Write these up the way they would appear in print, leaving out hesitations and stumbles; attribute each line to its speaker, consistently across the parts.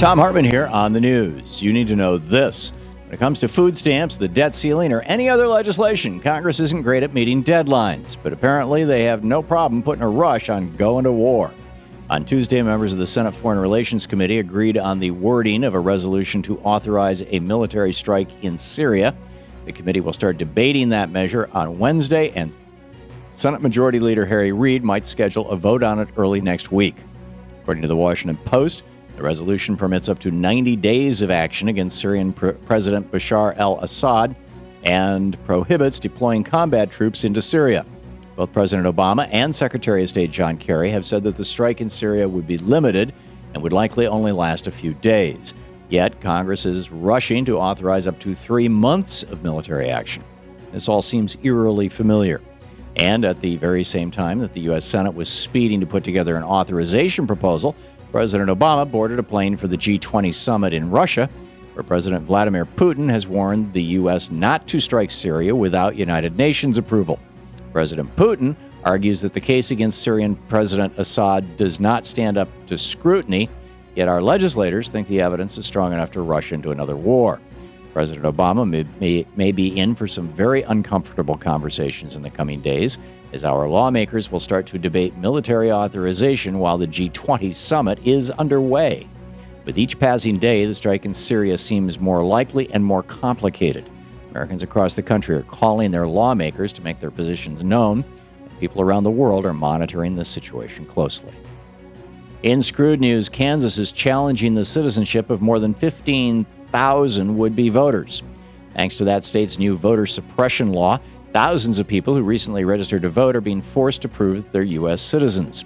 Speaker 1: Thom Hartmann here on the news. You need to know this. When it comes to food stamps, the debt ceiling, or any other legislation, Congress isn't great at meeting deadlines, but apparently they have no problem putting a rush on going to war. On Tuesday, members of the Senate Foreign Relations Committee agreed on the wording of a resolution to authorize a military strike in Syria. The committee will start debating that measure on Wednesday, and Senate Majority Leader Harry Reid might schedule a vote on it early next week. According to the Washington Post, the resolution permits up to 90 days of action against Syrian President Bashar al-Assad and prohibits deploying combat troops into Syria. Both President Obama and Secretary of State John Kerry have said that the strike in Syria would be limited and would likely only last a few days. Yet, Congress is rushing to authorize up to 3 months of military action. This all seems eerily familiar. And at the very same time that the U.S. Senate was speeding to put together an authorization proposal, President Obama boarded a plane for the G20 summit in Russia, where President Vladimir Putin has warned the U.S. not to strike Syria without United Nations approval. President Putin argues that the case against Syrian President Assad does not stand up to scrutiny, yet our legislators think the evidence is strong enough to rush into another war. President Obama may be in for some very uncomfortable conversations in the coming days, as our lawmakers will start to debate military authorization while the G20 summit is underway. With each passing day, the strike in Syria seems more likely and more complicated. Americans across the country are calling their lawmakers to make their positions known, and people around the world are monitoring the situation closely. In Screwed News, Kansas is challenging the citizenship of more than 15,000 would-be voters. Thanks to that state's new voter suppression law, thousands of people who recently registered to vote are being forced to prove that they're U.S. citizens.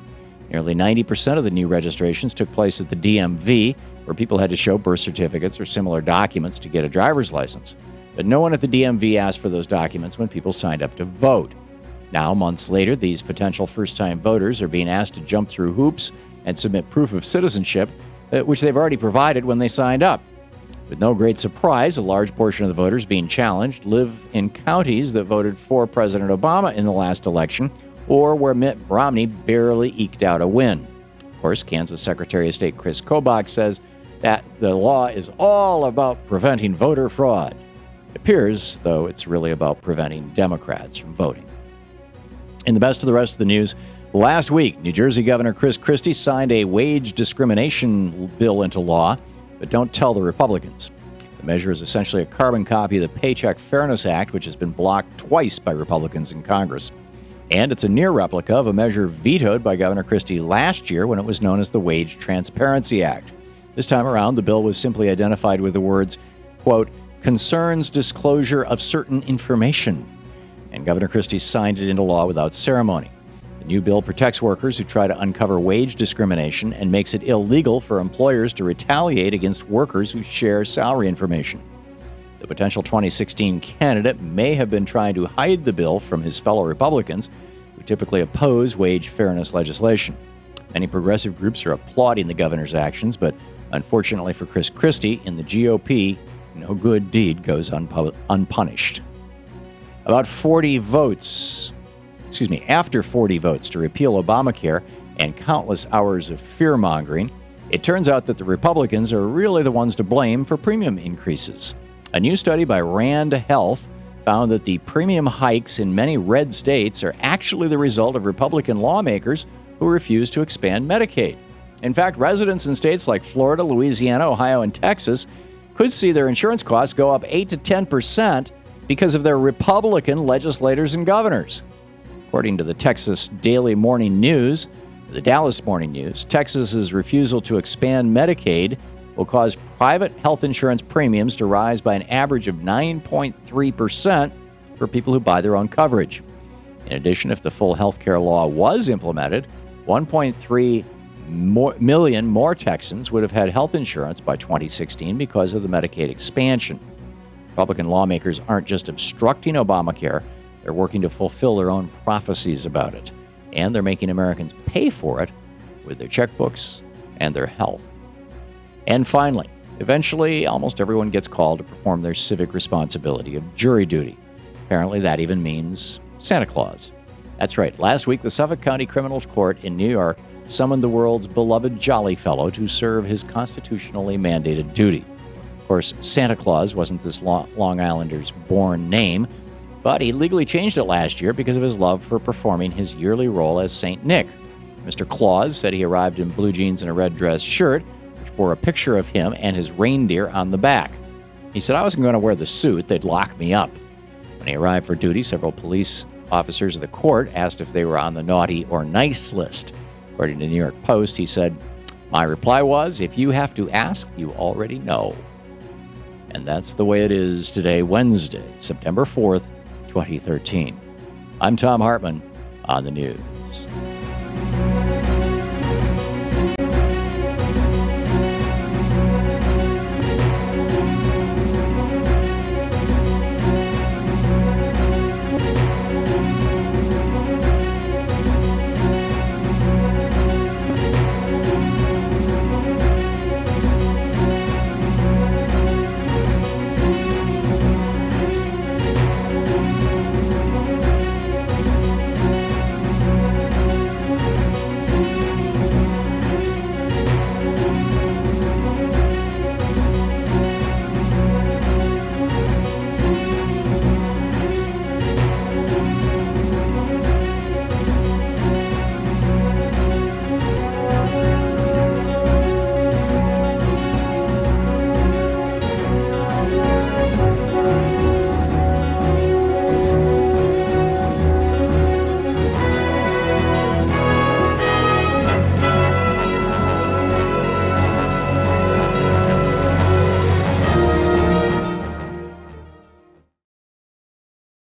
Speaker 1: Nearly 90% of the new registrations took place at the DMV, where people had to show birth certificates or similar documents to get a driver's license. But no one at the DMV asked for those documents when people signed up to vote. Now, months later, these potential first-time voters are being asked to jump through hoops and submit proof of citizenship, which they've already provided when they signed up. With no great surprise, a large portion of the voters being challenged live in counties that voted for President Obama in the last election, or where Mitt Romney barely eked out a win. Of course, Kansas Secretary of State Chris Kobach says that the law is all about preventing voter fraud. It appears, though, it's really about preventing Democrats from voting. In the best of the rest of the news, last week, New Jersey Governor Christie signed a wage discrimination bill into law, but don't tell the Republicans. The measure is essentially a carbon copy of the Paycheck Fairness Act, which has been blocked twice by Republicans in Congress. And it's a near replica of a measure vetoed by Governor Christie last year when it was known as the Wage Transparency Act. This time around, the bill was simply identified with the words, quote, concerns disclosure of certain information. And Governor Christie signed it into law without ceremony. The new bill protects workers who try to uncover wage discrimination and makes it illegal for employers to retaliate against workers who share salary information. The potential 2016 candidate may have been trying to hide the bill from his fellow Republicans, who typically oppose wage fairness legislation. Many progressive groups are applauding the governor's actions, but unfortunately for Chris Christie, in the GOP, no good deed goes unpunished. After 40 votes to repeal Obamacare and countless hours of fear-mongering, it turns out that the Republicans are really the ones to blame for premium increases. A new study by Rand Health found that the premium hikes in many red states are actually the result of Republican lawmakers who refuse to expand Medicaid. In fact, residents in states like Florida, Louisiana, Ohio, and Texas could see their insurance costs go up 8 to 10% because of their Republican legislators and governors. According to the Dallas Morning News, Texas's refusal to expand Medicaid will cause private health insurance premiums to rise by an average of 9.3% for people who buy their own coverage. In addition, if the full health care law was implemented, 1.3 million more Texans would have had health insurance by 2016 because of the Medicaid expansion. Republican lawmakers aren't just obstructing Obamacare, they're working to fulfill their own prophecies about it. And they're making Americans pay for it with their checkbooks and their health. And finally, eventually, almost everyone gets called to perform their civic responsibility of jury duty. Apparently, that even means Santa Claus. That's right. Last week, the Suffolk County Criminal Court in New York summoned the world's beloved Jolly Fellow to serve his constitutionally mandated duty. Of course, Santa Claus wasn't this Long Islander's born name, but he legally changed it last year because of his love for performing his yearly role as St. Nick. Mr. Claus said he arrived in blue jeans and a red dress shirt, which bore a picture of him and his reindeer on the back. He said, "I wasn't going to wear the suit. They'd lock me up." When he arrived for duty, several police officers of the court asked if they were on the naughty or nice list. According to the New York Post, he said, "My reply was, if you have to ask, you already know." And that's the way it is today, Wednesday, September 4th, 2013. I'm Thom Hartmann on the news.